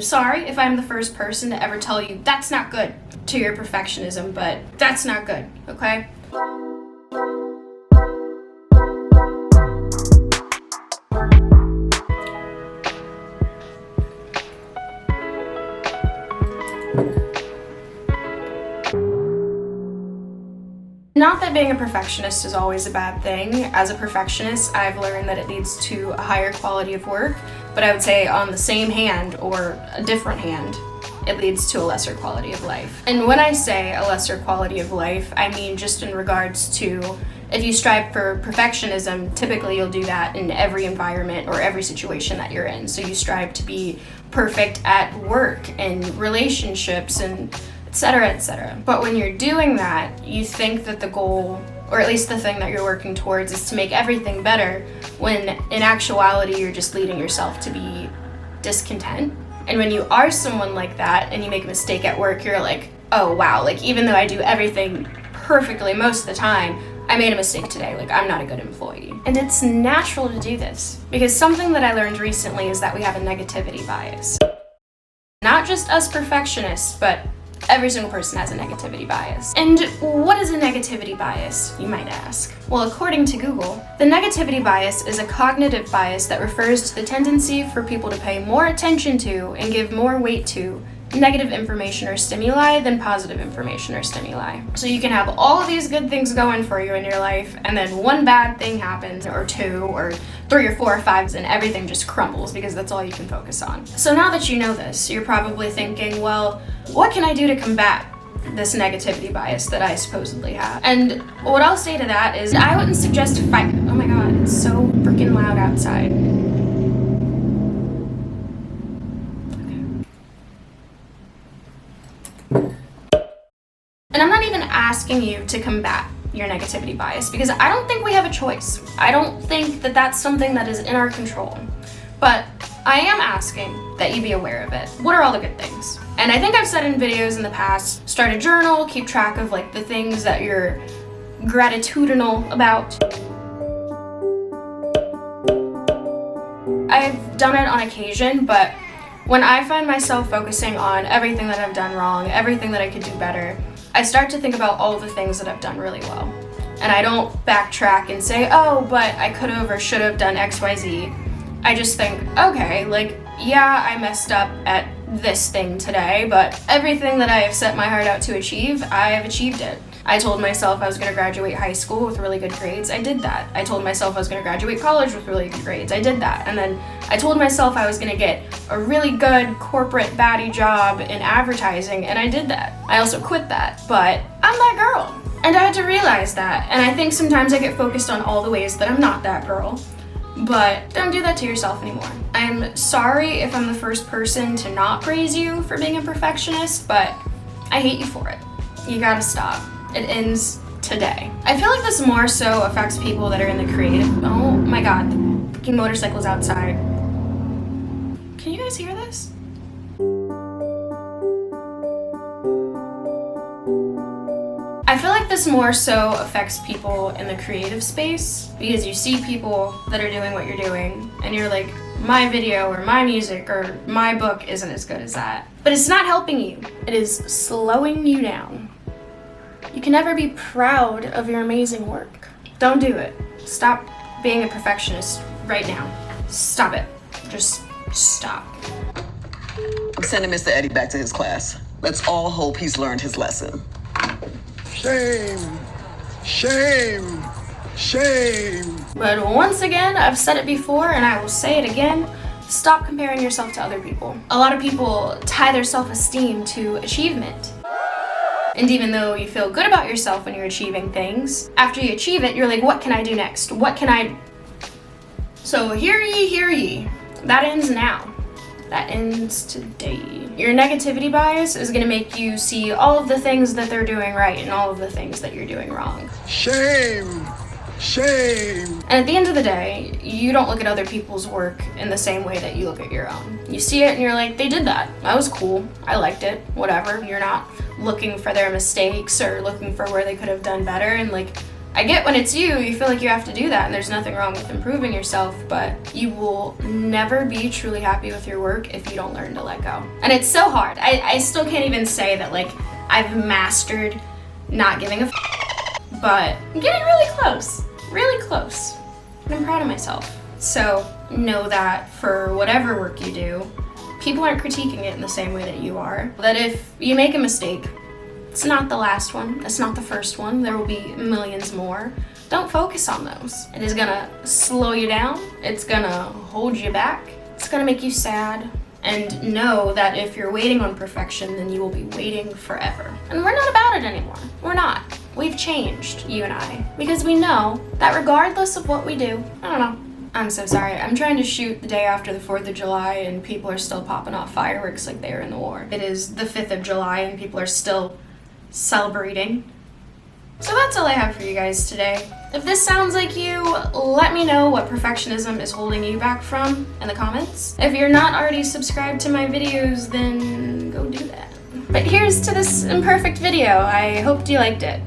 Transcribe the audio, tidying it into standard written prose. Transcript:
sorry if I'm the first person to ever tell you that's not good to your perfectionism, but that's not good, okay? Not that being a perfectionist is always a bad thing. As a perfectionist, I've learned that it leads to a higher quality of work, but I would say on the same hand or a different hand, it leads to a lesser quality of life. And when I say a lesser quality of life, I mean just in regards to if you strive for perfectionism, typically you'll do that in every environment or every situation that you're in. So you strive to be perfect at work and relationships and etc., etc. But when you're doing that, you think that the goal, or at least the thing that you're working towards, is to make everything better, when in actuality you're just leading yourself to be discontent. And when you are someone like that and you make a mistake at work, you're like, oh wow, like even though I do everything perfectly most of the time, I made a mistake today, like I'm not a good employee. And it's natural to do this, because something that I learned recently is that we have a negativity bias. Not just us perfectionists, but every single person has a negativity bias. And what is a negativity bias, you might ask? Well, according to Google, the negativity bias is a cognitive bias that refers to the tendency for people to pay more attention to and give more weight to negative information or stimuli than positive information or stimuli. So you can have all of these good things going for you in your life, and then one bad thing happens, or two, or three, or four, or five, and everything just crumbles because that's all you can focus on. So now that you know this, you're probably thinking, well, what can I do to combat this negativity bias that I supposedly have? And what I'll say to that is I wouldn't suggest fight. Oh my god, it's so freaking loud outside. And I'm not even asking you to combat your negativity bias, because I don't think we have a choice. I don't think that that's something that is in our control. But I am asking that you be aware of it. What are all the good things? And I think I've said in videos in the past, start a journal, keep track of like the things that you're gratitudinal about. I've done it on occasion, but when I find myself focusing on everything that I've done wrong, everything that I could do better, I start to think about all the things that I've done really well. And I don't backtrack and say, oh, but I could have or should have done X, Y, Z. I just think, okay, like, yeah, I messed up at this thing today, but everything that I have set my heart out to achieve, I have achieved it. I told myself I was going to graduate high school with really good grades. I did that. I told myself I was going to graduate college with really good grades. I did that. And then I told myself I was going to get a really good corporate baddie job in advertising, and I did that. I also quit that, but I'm that girl. And I had to realize that. And I think sometimes I get focused on all the ways that I'm not that girl. But don't do that to yourself anymore. I'm sorry if I'm the first person to not praise you for being a perfectionist, but I hate you for it. You gotta stop. It ends today. I feel like this more so affects people that are in the creative. Oh my god, the freaking motorcycle's outside. Can you guys hear this? I feel like this more so affects people in the creative space, because you see people that are doing what you're doing and you're like, my video or my music or my book isn't as good as that. But it's not helping you. It is slowing you down. You can never be proud of your amazing work. Don't do it. Stop being a perfectionist right now. Stop it. Just stop. I'm sending Mr. Eddie back to his class. Let's all hope he's learned his lesson. Shame, shame, shame. But once again, I've said it before and I will say it again, stop comparing yourself to other people. A lot of people tie their self-esteem to achievement. And even though you feel good about yourself when you're achieving things, after you achieve it, you're like, what can I do next? What can I... So hear ye, hear ye. That ends now. That ends today. Your negativity bias is gonna make you see all of the things that they're doing right and all of the things that you're doing wrong. Shame, shame. And at the end of the day, you don't look at other people's work in the same way that you look at your own. You see it and you're like, they did that. That was cool. I liked it. Whatever. You're not looking for their mistakes or looking for where they could have done better and like I get when it's you feel like you have to do that, and there's nothing wrong with improving yourself, but you will never be truly happy with your work if you don't learn to let go. And it's so hard. I still can't even say that like I've mastered not giving a but I'm getting really close, and I'm proud of myself. So know that for whatever work you do, people aren't critiquing it in the same way that you are. That if you make a mistake, it's not the last one, it's not the first one, there will be millions more. Don't focus on those. It is gonna slow you down, it's gonna hold you back, it's gonna make you sad. And know that if you're waiting on perfection, then you will be waiting forever. And we're not about it anymore. We're not. We've changed, you and I, because we know that regardless of what we do, I don't know. I'm so sorry. I'm trying to shoot the day after the 4th of July and people are still popping off fireworks like they were in the war. It is the 5th of July and people are still celebrating. So that's all I have for you guys today. If this sounds like you, let me know what perfectionism is holding you back from in the comments. If you're not already subscribed to my videos, then go do that. But here's to this imperfect video. I hoped you liked it.